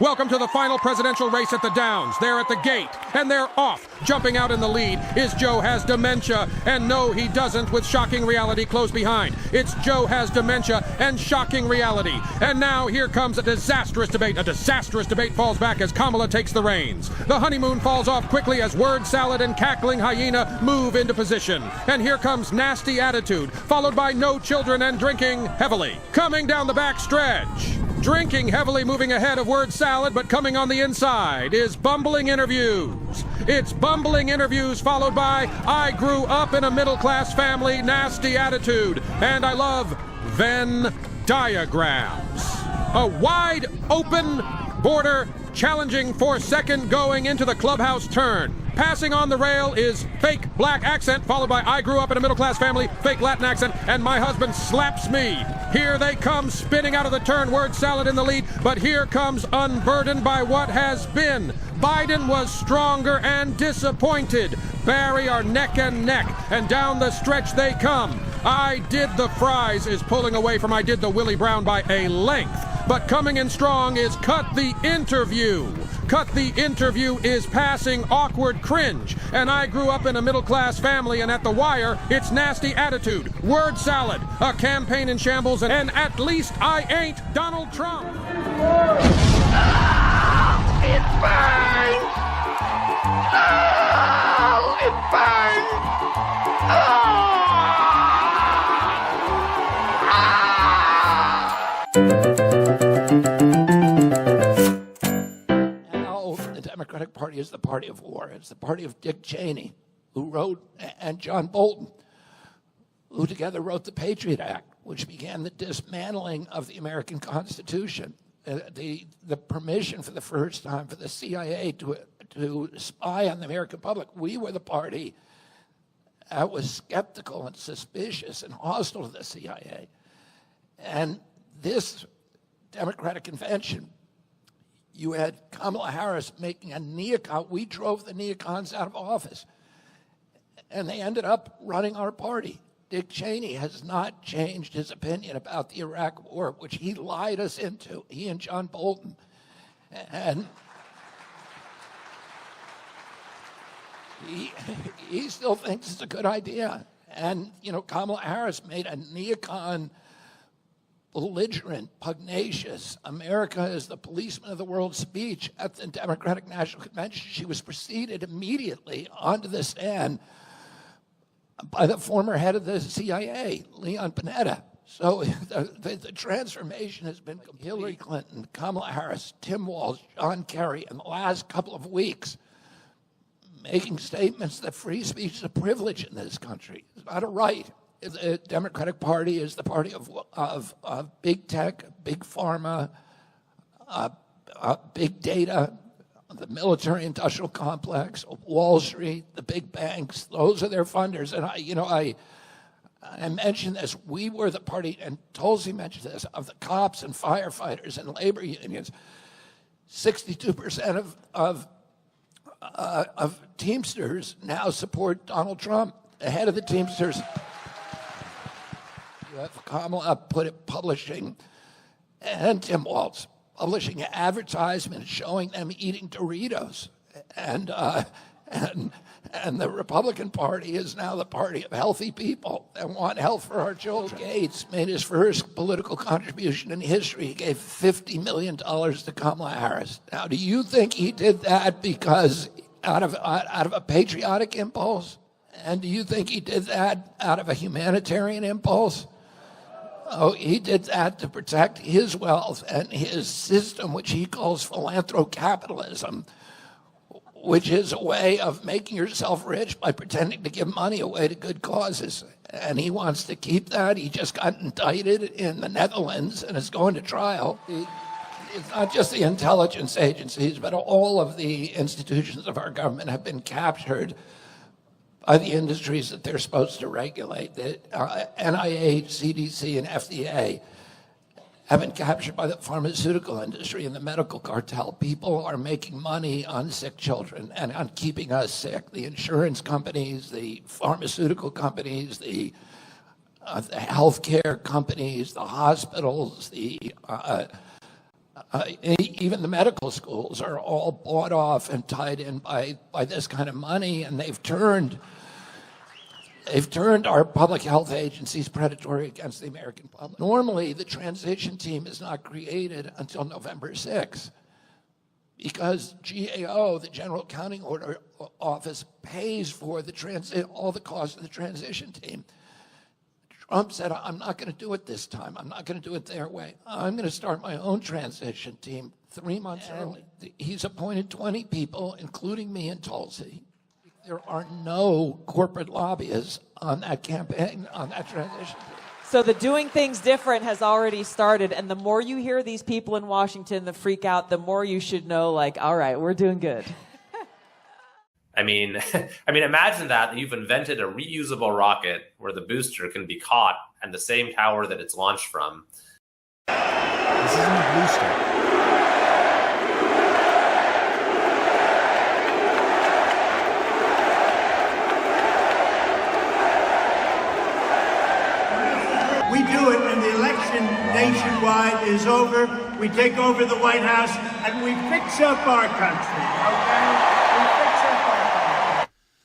Welcome to the final presidential race at the Downs. They're at the gate, and they're off. Jumping out in the lead is Joe has dementia, and no, he doesn't, with shocking reality close behind. It's Joe has dementia and shocking reality. And now here comes a disastrous debate. A disastrous debate falls back as Kamala takes the reins. The honeymoon falls off quickly as word salad and cackling hyena move into position. And here comes nasty attitude, followed by no children and drinking heavily. Coming down the back stretch. Drinking heavily, moving ahead of word salad, but coming on the inside is bumbling interviews. It's bumbling interviews followed by I grew up in a middle-class family, nasty attitude, and I love Venn diagrams. A wide open border challenging for second going into the clubhouse turn. Passing on the rail is fake black accent, followed by I grew up in a middle-class family, fake Latin accent, and my husband slaps me. Here they come spinning out of the turn, word salad in the lead, but here comes unburdened by what has been. Biden was stronger and disappointed. Barry are neck and neck, and down the stretch they come. I did the fries is pulling away from I did the Willie Brown by a length. But coming in strong is Cut the Interview. Cut the Interview is passing awkward cringe. And I grew up in a middle-class family, and at the wire, it's nasty attitude. Word salad, a campaign in shambles, and at least I ain't Donald Trump. It's fine. Oh, it's fine. Democratic Party is the party of war. It's the party of Dick Cheney, who wrote, and John Bolton, who together wrote the Patriot Act, which began the dismantling of the American Constitution, the permission for the first time for the CIA to spy on the American public. We were the party that was skeptical and suspicious and hostile to the CIA. And this Democratic convention, you had Kamala Harris making a neocon. We drove the neocons out of office. And they ended up running our party. Dick Cheney has not changed his opinion about the Iraq War, which he lied us into, he and John Bolton. And he still thinks it's a good idea. And, you know, Kamala Harris made a neocon belligerent, pugnacious, America is the policeman of the world speech at the Democratic National Convention. She was preceded immediately onto the stand by the former head of the CIA, Leon Panetta. So the transformation has been Hillary Clinton, Kamala Harris, Tim Walz, John Kerry in the last couple of weeks making statements that free speech is a privilege in this country. It's not a right. The Democratic Party is the party of big tech, big pharma, big data, the military-industrial complex, Wall Street, the big banks. Those are their funders. And I mentioned this. We were the party, and Tulsi mentioned this, of the cops and firefighters and labor unions. 62% of Teamsters now support Donald Trump. The head of the Teamsters. Kamala publishing, and Tim Walz publishing advertisements showing them eating Doritos, and the Republican Party is now the party of healthy people that want health for our children. Gates made his first political contribution in history. He gave $50 million to Kamala Harris. Now, do you think he did that because out of a patriotic impulse? And do you think he did that out of a humanitarian impulse? Oh, he did that to protect his wealth and his system, which he calls philanthrocapitalism, which is a way of making yourself rich by pretending to give money away to good causes. And he wants to keep that. He just got indicted in the Netherlands and is going to trial. It's not just the intelligence agencies, but all of the institutions of our government have been captured by the industries that they're supposed to regulate. The NIH, CDC, and FDA have been captured by the pharmaceutical industry and the medical cartel. People are making money on sick children and on keeping us sick. The insurance companies, the pharmaceutical companies, the healthcare companies, the hospitals, the Even the medical schools are all bought off and tied in by this kind of money, and they've turned our public health agencies predatory against the American public. Normally, the transition team is not created until November 6th because GAO, the General Accounting Office, pays for all the costs of the transition team. Trump said, I'm not going to do it this time. I'm not going to do it their way. I'm going to start my own transition team 3 months early. He's appointed 20 people, including me and Tulsi. There are no corporate lobbyists on that campaign, on that transition team. So the doing things different has already started, and the more you hear these people in Washington that freak out, the more you should know, like, all right, we're doing good. I mean, imagine that you've invented a reusable rocket where the booster can be caught at the same tower that it's launched from. This isn't a booster. We do it, and the election nationwide is over. We take over the White House, and we fix up our country, okay?